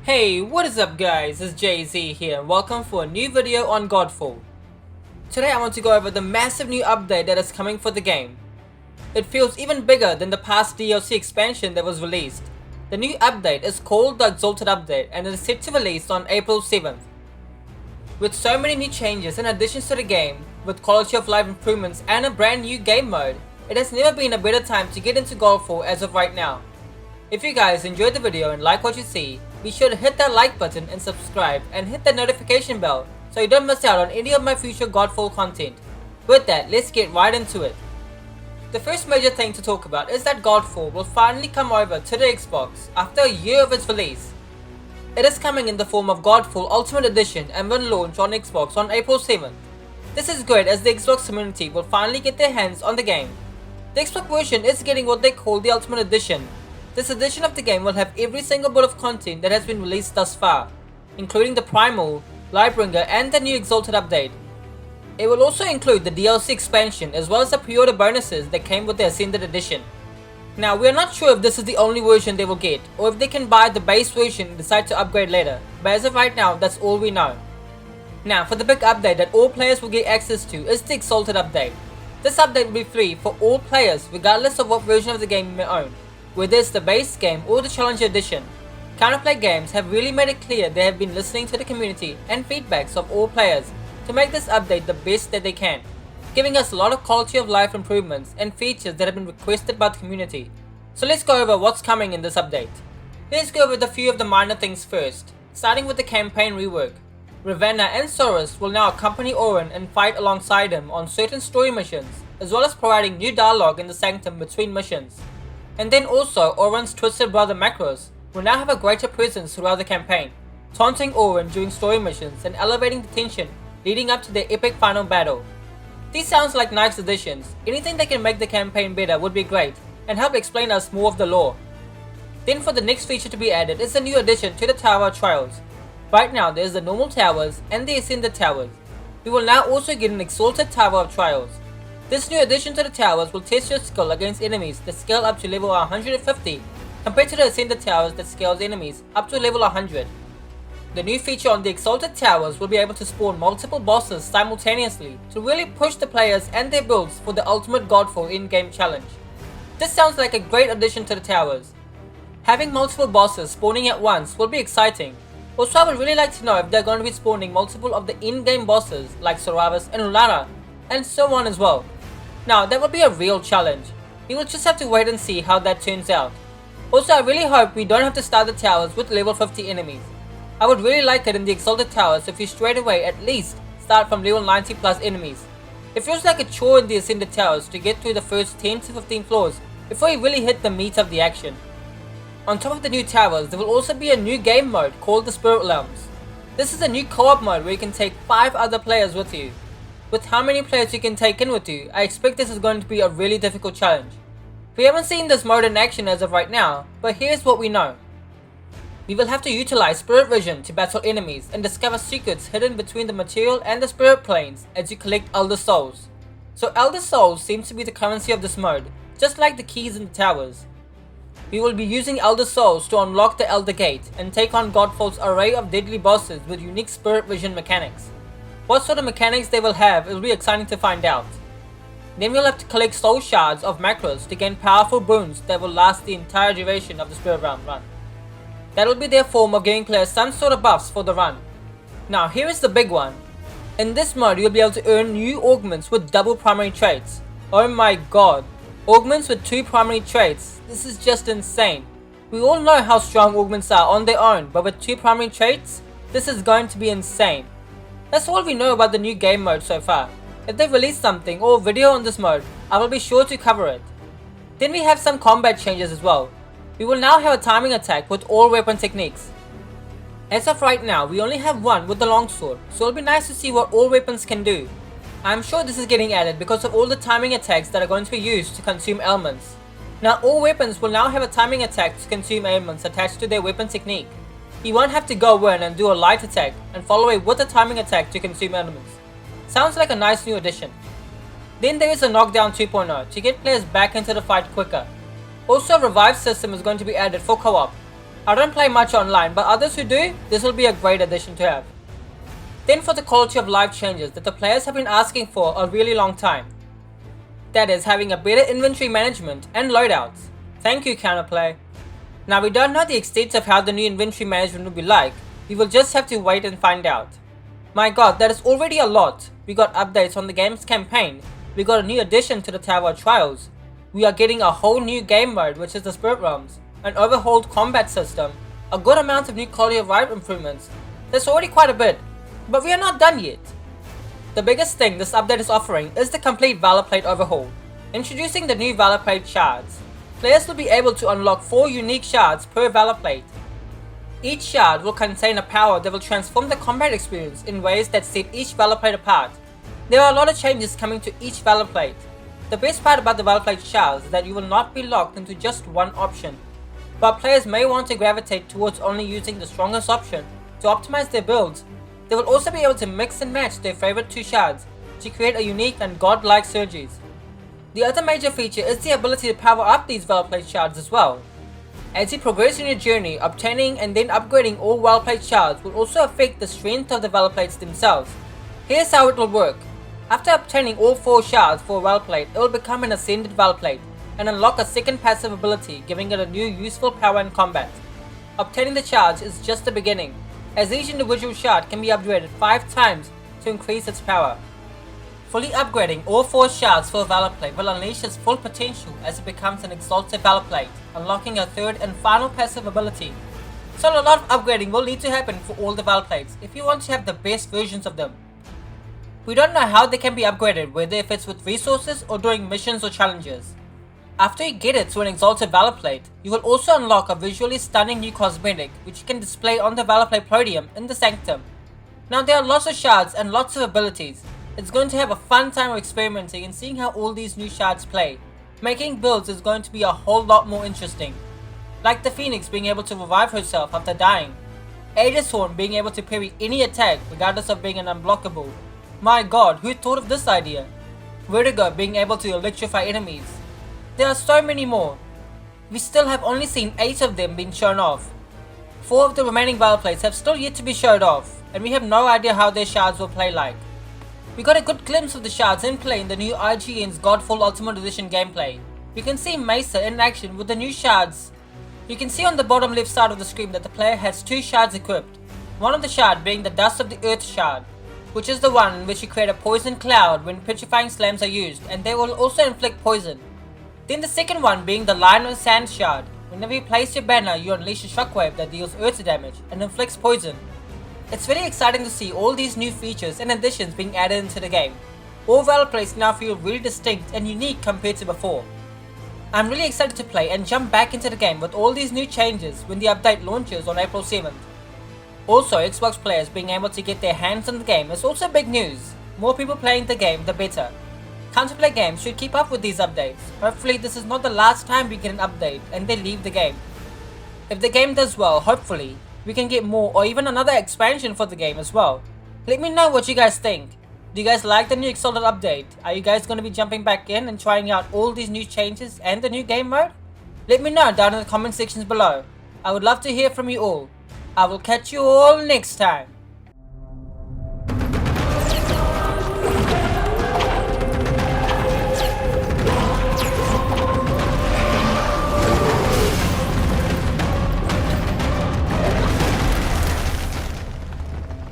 Hey, what is up guys, it's Jay-Z here and welcome for a new video on Godfall. Today I want to go over the massive new update that is coming for the game. It feels even bigger than the past DLC expansion that was released. The new update is called the Exalted Update and it is set to release on April 7th. With so many new changes and additions to the game, with quality of life improvements and a brand new game mode, it has never been a better time to get into Godfall as of right now. If you guys enjoyed the video and like what you see, be sure to hit that like button and subscribe and hit that notification bell so you don't miss out on any of my future Godfall content. With that, let's get right into it. The first major thing to talk about is that Godfall will finally come over to the Xbox after a year of its release. It is coming in the form of Godfall Ultimate Edition and will launch on Xbox on April 7th. This is great as the Xbox community will finally get their hands on the game. The Xbox version is getting what they call the Ultimate Edition. This edition of the game will have every single bit of content that has been released thus far, including the Primal, Lightbringer and the new Exalted update. It will also include the DLC expansion as well as the pre-order bonuses that came with the Ascended edition. Now we are not sure if this is the only version they will get or if they can buy the base version and decide to upgrade later, but as of right now that's all we know. Now for the big update that all players will get access to is the Exalted update. This update will be free for all players regardless of what version of the game you may own, whether it's the base game or the Challenge Edition. Counterplay Games have really made it clear they have been listening to the community and feedbacks of all players to make this update the best that they can, giving us a lot of quality of life improvements and features that have been requested by the community. So let's go over what's coming in this update. Let's go over a few of the minor things first, starting with the campaign rework. Ravenna and Soros will now accompany Orin and fight alongside him on certain story missions, as well as providing new dialogue in the Sanctum between missions. And then also, Orin's twisted brother Macros will now have a greater presence throughout the campaign, taunting Orin during story missions and elevating the tension leading up to their epic final battle. These sounds like nice additions. Anything that can make the campaign better would be great and help explain us more of the lore. Then for the next feature to be added is a new addition to the Tower of Trials. Right now there is the normal towers and the Ascended towers. We will now also get an Exalted Tower of Trials. This new addition to the towers will test your skill against enemies that scale up to level 150 compared to the Ascended towers that scales enemies up to level 100. The new feature on the Exalted towers will be able to spawn multiple bosses simultaneously to really push the players and their builds for the ultimate Godfall in-game challenge. This sounds like a great addition to the towers. Having multiple bosses spawning at once will be exciting. Also, I would really like to know if they are going to be spawning multiple of the in-game bosses like Soravis and Ulara, and so on as well. Now that would be a real challenge. We will just have to wait and see how that turns out. Also, I really hope we don't have to start the towers with level 50 enemies. I would really like it in the Exalted towers if we straight away at least start from level 90 plus enemies. It feels like a chore in the Ascended towers to get through the first 10 to 15 floors before you really hit the meat of the action. On top of the new towers, there will also be a new game mode called the Spirit Realms. This is a new co-op mode where you can take 5 other players with you. With how many players you can take in with you, I expect this is going to be a really difficult challenge. We haven't seen this mode in action as of right now, but here's what we know. We will have to utilize Spirit Vision to battle enemies and discover secrets hidden between the material and the spirit planes as you collect Elder Souls. So Elder Souls seems to be the currency of this mode, just like the keys in the towers. We will be using Elder Souls to unlock the Elder Gate and take on Godfall's array of deadly bosses with unique Spirit Vision mechanics. What sort of mechanics they will have, it will be exciting to find out. Then we'll have to collect soul shards of Macros to gain powerful boons that will last the entire duration of the Spirit Realm run. That will be their form of giving players some sort of buffs for the run. Now here is the big one. In this mode you'll be able to earn new augments with double primary traits. Oh my god, augments with 2 primary traits, this is just insane. We all know how strong augments are on their own, but with 2 primary traits, this is going to be insane. That's all we know about the new game mode so far. If they release something or video on this mode, I will be sure to cover it. Then we have some combat changes as well. We will now have a timing attack with all weapon techniques. As of right now, we only have one with the longsword, so it'll be nice to see what all weapons can do. I'm sure this is getting added because of all the timing attacks that are going to be used to consume elements. Now all weapons will now have a timing attack to consume elements attached to their weapon technique. You won't have to go in and do a light attack and follow it with a timing attack to consume elements. Sounds like a nice new addition. Then there is a knockdown 2.0 to get players back into the fight quicker. Also, a revive system is going to be added for co-op. I don't play much online, but others who do, this will be a great addition to have. Then for the quality of life changes that the players have been asking for a really long time. That is having a better inventory management and loadouts. Thank you, Counterplay. Now we don't know the extent of how the new inventory management will be like, we will just have to wait and find out. My god, that is already a lot. We got updates on the game's campaign, we got a new addition to the Tower Trials, we are getting a whole new game mode which is the Spirit Realms, an overhauled combat system, a good amount of new quality of life improvements. That's already quite a bit, but we are not done yet. The biggest thing this update is offering is the complete Valorplate overhaul, introducing the new Valorplate Shards. Players will be able to unlock 4 unique shards per Valorplate. Each shard will contain a power that will transform the combat experience in ways that set each Valorplate apart. There are a lot of changes coming to each Valorplate. The best part about the Valorplate Shards is that you will not be locked into just one option. While players may want to gravitate towards only using the strongest option to optimize their builds, they will also be able to mix and match their favorite 2 shards to create a unique and godlike surges. The other major feature is the ability to power up these Valorplate Shards as well. As you progress in your journey, obtaining and then upgrading all Valorplate Shards will also affect the strength of the Valorplates themselves. Here's how it will work. After obtaining all 4 shards for a Valorplate, it will become an Ascended Valorplate and unlock a second passive ability, giving it a new useful power in combat. Obtaining the shards is just the beginning, as each individual shard can be upgraded 5 times to increase its power. Fully upgrading all 4 shards for a Valorplate will unleash its full potential as it becomes an Exalted Valorplate, unlocking a third and final passive ability. So a lot of upgrading will need to happen for all the Valorplates if you want to have the best versions of them. We don't know how they can be upgraded, whether if it's with resources or during missions or challenges. After you get it to an Exalted Valorplate, you will also unlock a visually stunning new cosmetic which you can display on the Valorplate podium in the Sanctum. Now there are lots of shards and lots of abilities. It's going to have a fun time of experimenting and seeing how all these new shards play. Making builds is going to be a whole lot more interesting. Like the Phoenix being able to revive herself after dying. Aegis Horn being able to parry any attack regardless of being an unblockable. My god, who thought of this idea? Vertigo being able to electrify enemies. There are so many more. We still have only seen 8 of them being shown off. 4 of the remaining Valorplates have still yet to be showed off, and we have no idea how their shards will play like. We got a good glimpse of the shards in play in the new IGN's GODFALL Ultimate Edition gameplay. You can see Mesa in action with the new shards. You can see on the bottom left side of the screen that the player has 2 shards equipped. One of the shards being the Dust of the Earth shard, which is the one in which you create a poison cloud when petrifying slams are used, and they will also inflict poison. Then the second one being the Lion of Sand shard. Whenever you place your banner, you unleash a shockwave that deals earth damage and inflicts poison. It's very exciting to see all these new features and additions being added into the game. All Valorplates now feel really distinct and unique compared to before. I'm really excited to play and jump back into the game with all these new changes when the update launches on April 7th. Also, Xbox players being able to get their hands on the game is also big news. More people playing the game, the better. Counterplay games should keep up with these updates. Hopefully this is not the last time we get an update and they leave the game. If the game does well, hopefully, we can get more or even another expansion for the game as well. Let me know what you guys think. Do you guys like the new Exalted update? Are you guys going to be jumping back in and trying out all these new changes and the new game mode? Let me know down in the comment sections below. I would love to hear from you all. I will catch you all next time.